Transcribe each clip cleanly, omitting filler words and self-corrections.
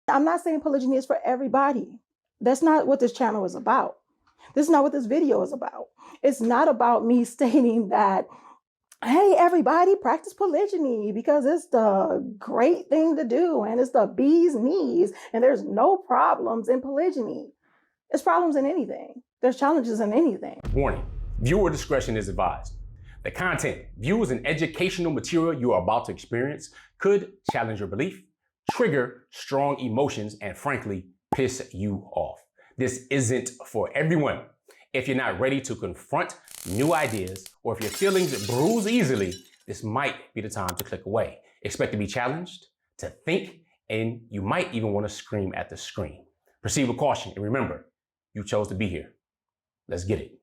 I'm not saying polygyny is for everybody. That's not what this channel is about. This is not what this video is about. It's not about me stating that, hey, everybody, practice polygyny because it's the great thing to do and it's the bee's knees and there's no problems in polygyny. There's problems in anything. There's challenges in anything. Warning, viewer discretion is advised. The content, views, and educational material you are about to experience could challenge your belief, trigger strong emotions, and frankly, piss you off. This isn't for everyone. If you're not ready to confront new ideas, or if your feelings bruise easily, this might be the time to click away. Expect to be challenged, to think, and you might even want to scream at the screen. Proceed with caution, and remember, you chose to be here. Let's get it.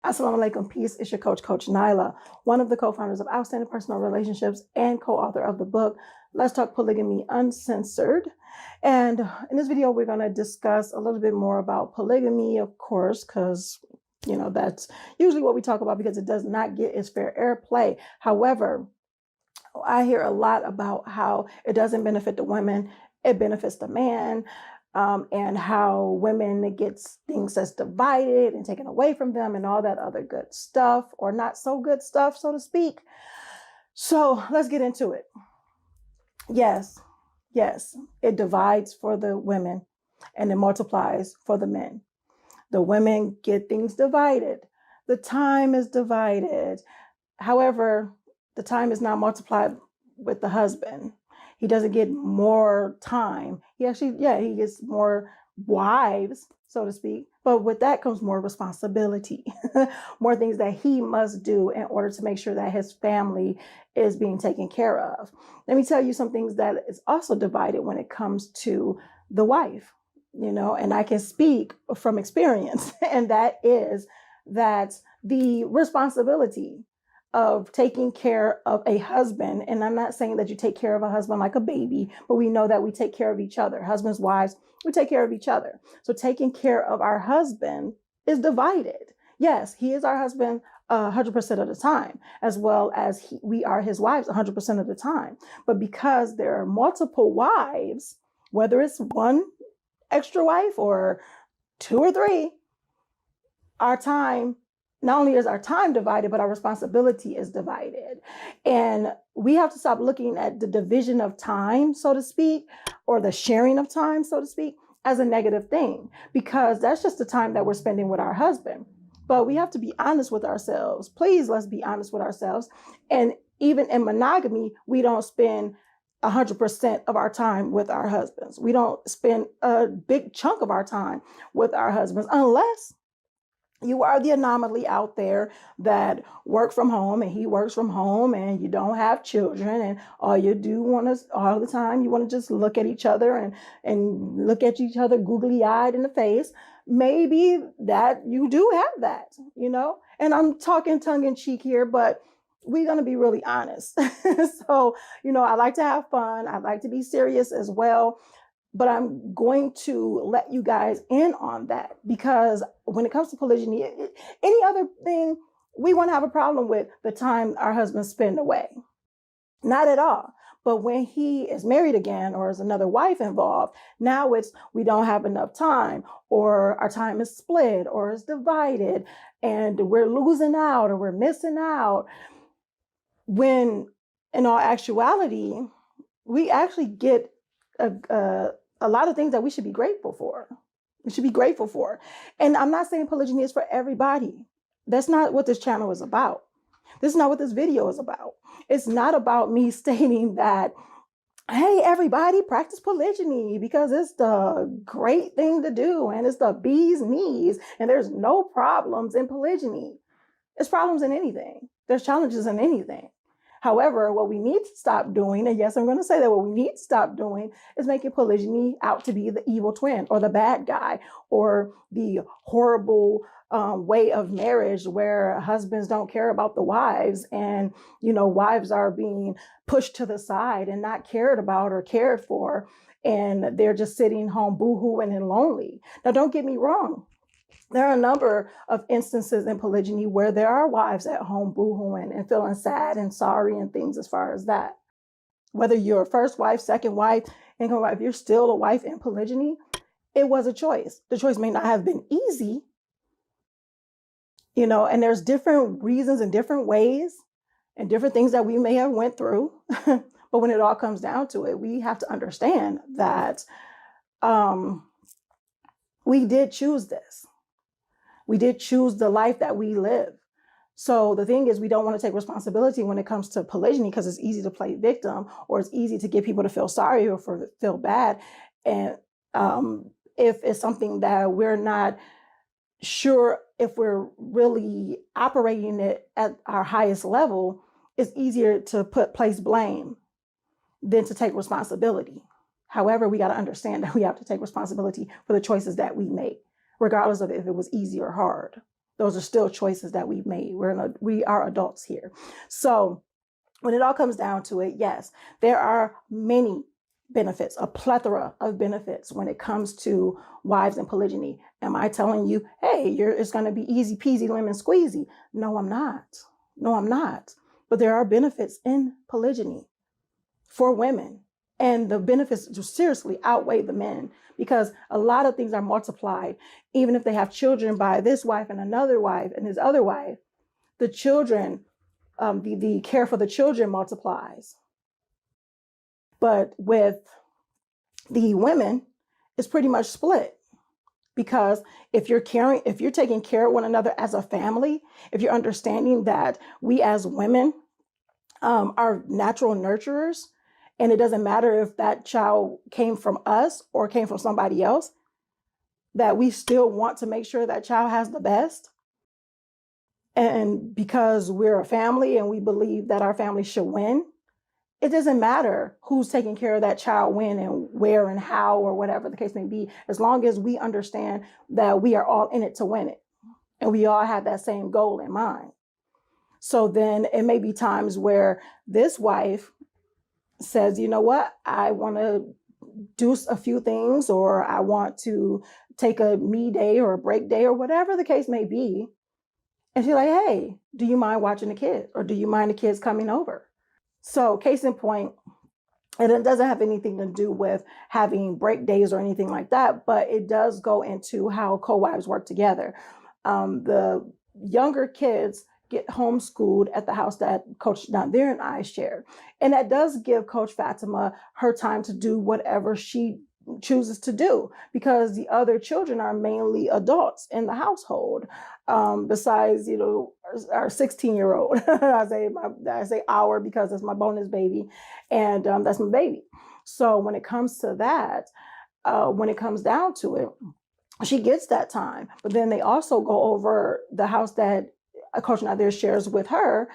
Assalamu alaikum, peace. It's your coach, Coach Nyla, one of the co-founders of Outstanding Personal Relationships and co-author of the book, Let's Talk Polygamy Uncensored. And in this video, we're going to discuss a little bit more about polygamy, of course, because, you know, that's usually what we talk about because it does not get its fair airplay. However, I hear a lot about how it doesn't benefit the women, it benefits the man. And how women gets things that's divided and taken away from them and all that other good stuff or not so good stuff, so to speak. So let's get into it. Yes, it divides for the women and it multiplies for the men. The women get things divided. The time is divided. However, the time is not multiplied with the husband. He doesn't get more time. He gets more wives, so to speak. But with that comes more responsibility, more things that he must do in order to make sure that his family is being taken care of. Let me tell you some things that is also divided when it comes to the wife, you know, and I can speak from experience, and that is that the responsibility of taking care of a husband. And I'm not saying that you take care of a husband like a baby, but we know that we take care of each other. Husbands, wives, we take care of each other. So taking care of our husband is divided. Yes, he is our husband 100% of the time, as well as we are his wives 100% of the time. But because there are multiple wives, whether it's one extra wife or two or three, our time, not only is our time divided, but our responsibility is divided. And we have to stop looking at the division of time, so to speak, or the sharing of time, so to speak, as a negative thing, because that's just the time that we're spending with our husband. But we have to be honest with ourselves. Please, let's be honest with ourselves. And even in monogamy, we don't spend 100% of our time with our husbands. We don't spend a big chunk of our time with our husbands unless you are the anomaly out there that work from home and he works from home and you don't have children and all you do all the time, you want to just look at each other and look at each other googly eyed in the face. Maybe that you do have that, you know, and I'm talking tongue in cheek here, but we're going to be really honest. So, you know, I like to have fun. I like to be serious as well. But I'm going to let you guys in on that because when it comes to polygyny, any other thing, we won't have a problem with the time our husbands spend away. Not at all. But when he is married again or is another wife involved, now it's we don't have enough time or our time is split or is divided and we're losing out or we're missing out. When in all actuality, we actually get a lot of things that we should be grateful for. We should be grateful for. And I'm not saying polygyny is for everybody. That's not what this channel is about. This is not what this video is about. It's not about me stating that, hey, everybody, practice polygyny because it's the great thing to do and it's the bee's knees and there's no problems in polygyny. There's problems in anything. There's challenges in anything. However, what we need to stop doing, and yes, I'm going to say that what we need to stop doing is making polygyny out to be the evil twin or the bad guy or the horrible way of marriage where husbands don't care about the wives and, you know, wives are being pushed to the side and not cared about or cared for. And they're just sitting home boo-hooing and lonely. Now, don't get me wrong. There are a number of instances in polygyny where there are wives at home boo-hooing and feeling sad and sorry and things as far as that. Whether you're a first wife, second wife, And if you're still a wife in polygyny, it was a choice. The choice may not have been easy, and there's different reasons and different ways and different things that we may have went through. But when it all comes down to it, we have to understand that we did choose this. We did choose the life that we live. So the thing is, we don't want to take responsibility when it comes to polygyny because it's easy to play victim, or it's easy to get people to feel sorry or feel bad. And if it's something that we're not sure if we're really operating it at our highest level, it's easier to place blame than to take responsibility. However, we got to understand that we have to take responsibility for the choices that we make, regardless of if it was easy or hard. Those are still choices that we've made. We are adults here. So when it all comes down to it, yes, there are many benefits, a plethora of benefits when it comes to wives and polygyny. Am I telling you, hey, it's going to be easy peasy lemon squeezy? No, I'm not. No, I'm not. But there are benefits in polygyny for women. And the benefits just seriously outweigh the men, because a lot of things are multiplied. Even if they have children by this wife and another wife and this other wife, the children, the care for the children multiplies. But with the women, it's pretty much split. Because if you're taking care of one another as a family, if you're understanding that we as women are natural nurturers, and it doesn't matter if that child came from us or came from somebody else, that we still want to make sure that child has the best. And because we're a family and we believe that our family should win, it doesn't matter who's taking care of that child when and where and how or whatever the case may be, as long as we understand that we are all in it to win it. And we all have that same goal in mind. So then it may be times where this wife says, you know what, I want to do a few things, or I want to take a me day or a break day or whatever the case may be. And she's like, hey, do you mind watching the kids? Or do you mind the kids coming over? So case in point, and it doesn't have anything to do with having break days or anything like that, but it does go into how co-wives work together. The younger kids get homeschooled at the house that Coach Nazir and I share. And that does give Coach Fatimah her time to do whatever she chooses to do, because the other children are mainly adults in the household. Besides, our 16-year-old, I say our because that's my bonus baby, and that's my baby. So when it comes to that, when it comes down to it, she gets that time. But then they also go over the house that Coach Nyla shares with her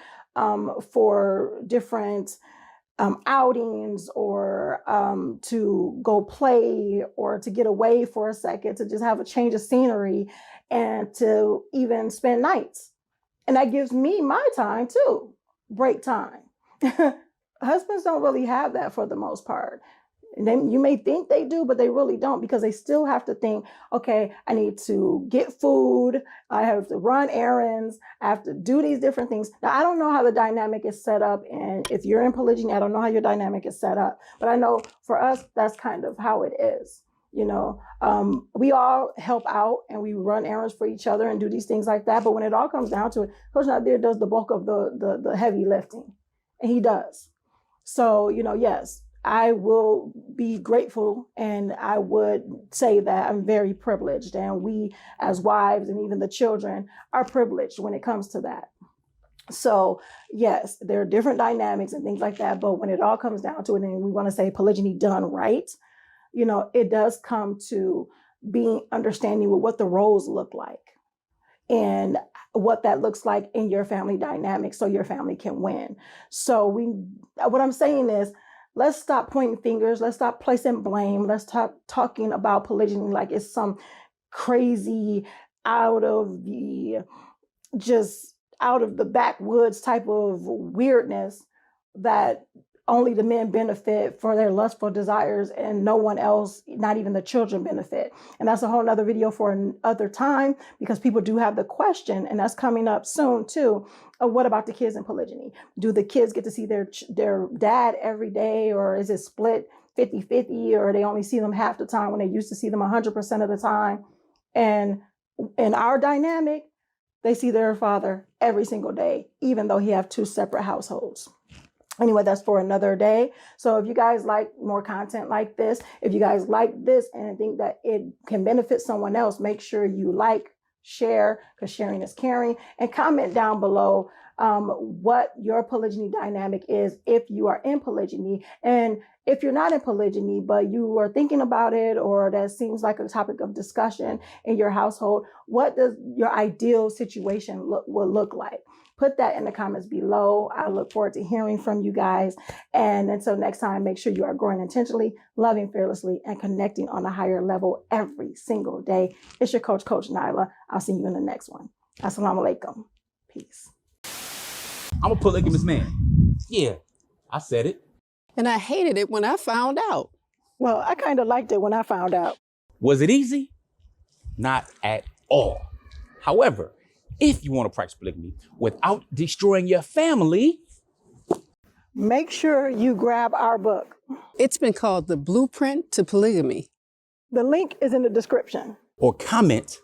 for different outings, or to go play, or to get away for a second, to just have a change of scenery, and to even spend nights. And that gives me my time too, break time. Husbands don't really have that for the most part. You may think they do, but they really don't, because they still have to think, okay, I need to get food, I have to run errands, I have to do these different things. Now, I don't know how the dynamic is set up, and if you're in polygyny, I don't know how your dynamic is set up, but I know for us, that's kind of how it is. We all help out and we run errands for each other and do these things like that. But when it all comes down to it, Coach Nazir does the bulk of the heavy lifting, and he does. So, yes, I will be grateful, and I would say that I'm very privileged, and we as wives and even the children are privileged when it comes to that. So yes, there are different dynamics and things like that, but when it all comes down to it, and we want to say polygyny done right, it does come to being understanding with what the roles look like and what that looks like in your family dynamic, so your family can win. So what I'm saying is, let's stop pointing fingers. Let's stop placing blame. Let's stop talking about polygyny like it's some crazy out of the backwoods type of weirdness that only the men benefit for their lustful desires and no one else, not even the children, benefit. And that's a whole nother video for another time, because people do have the question, and that's coming up soon too, of what about the kids in polygyny? Do the kids get to see their dad every day, or is it split 50-50, or they only see them half the time when they used to see them 100% of the time. And in our dynamic, they see their father every single day, even though he have 2 separate households. Anyway, that's for another day. So if you guys like more content like this, if you guys like this and think that it can benefit someone else, make sure you like, share, because sharing is caring, and comment down below what your polygyny dynamic is if you are in polygyny. And if you're not in polygyny, but you are thinking about it, or that seems like a topic of discussion in your household, what does your ideal situation will look like? Put that in the comments below. I look forward to hearing from you guys. And until next time, make sure you are growing intentionally, loving fearlessly, and connecting on a higher level every single day. It's your coach, Coach Nyla. I'll see you in the next one. Assalamu alaikum. Peace. I'm a polygamous man. Yeah, I said it. And I hated it when I found out. Well, I kind of liked it when I found out. Was it easy? Not at all. However, if you want to practice polygamy without destroying your family, make sure you grab our book. It's been called The Blueprint to Polygamy. The link is in the description. or comment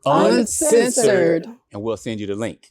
Uncensored. and we'll send you the link.